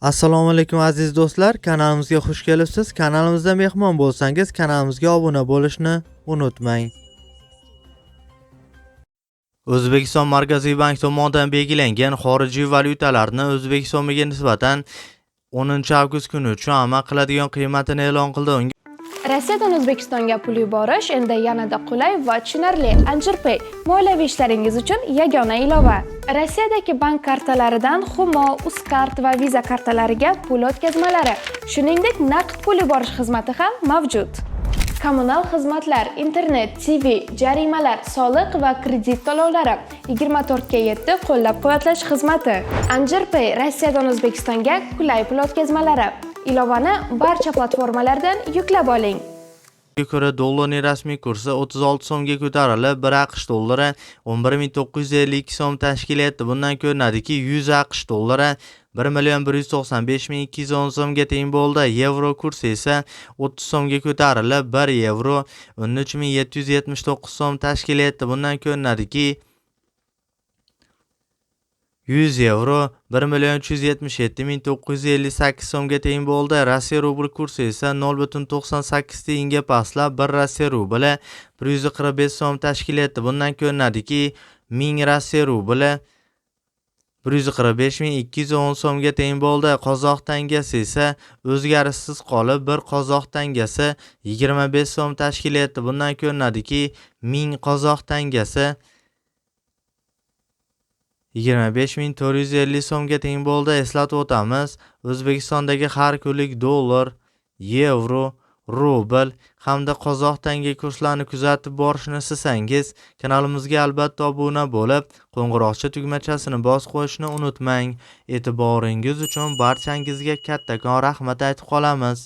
Assalomu alaykum aziz do'stlar, kanalimizga xush kelibsiz. Kanalimizda mehmon bo'lsangiz, kanalimizga obuna bo'lishni unutmang. O'zbekiston Markaziy bank tomonidan belgilangan xorijiy valyutalarni O'zbek so'miga nisbatan 10-avgust kuni uchun amal qiladigan qiymatini e'lon qildi. Rossiyadan O'zbekistonga pul yuborish endi yanada qulay va tushunarli. AnjirPay moliyaviy ishlaringiz uchun yagona ilova. Rossiyadagi bank kartalaridan Humo, Uzcard va Visa kartalariga pul o'tkazmalari, shuningdek naqd pul yuborish xizmati ham mavjud. Kommunal xizmatlar, internet, TV, jarimalar, soliq va kredit to'lovlari 24/7 qo'llab-quvvatlash xizmati. AnjirPay Rossiyadan O'zbekistonga qulay pul o'tkazmalari. Ilovani barcha platformalardan yuklab oling. Ko'ra dollarning rasmiy kursi 36 so'mga ko'tarilib, 1 AQSh dollari 11.952 so'm tashkil etdi. Bundan ko'rinadiki, 100 AQSh dollari 1.195.210 so'mga teng bo'ldi. Yevro kursi esa 30 so'mga ko'tarilib, 1 yevro 13.779 so'm tashkil etdi. Bundan ko'rinadiki, 100 yevro 1.377.958 so'mga teng bo'ldi. Rossiya rubli kursi esa 0.98 tiyinga pastlab, 1 Rossiya rubli 145 so'm tashkil etdi. Bundan ko'rinadiki, 1000 Rossiya rubli 145.210 so'mga teng bo'ldi. Qozoq tangasi esa o'zgarishsiz qolib, 1 qozoq tangasi 25 so'm tashkil etdi. Bundan ko'rinadiki, 1000 qozoq tangasi 25.450 so'mga teng bo'ldi. Eslatib o'tamiz, O'zbekistondagi har kunlik dollar, yevro, rubl hamda qozoq tanga kurslarini kuzatib borishni istasangiz, kanalimizga albatta obuna bo'lib, qo'ng'iroqcha tugmachasini bosib qo'yishni unutmang. E'tiboringiz uchun barchangizga kattakon rahmat aytib qolamiz.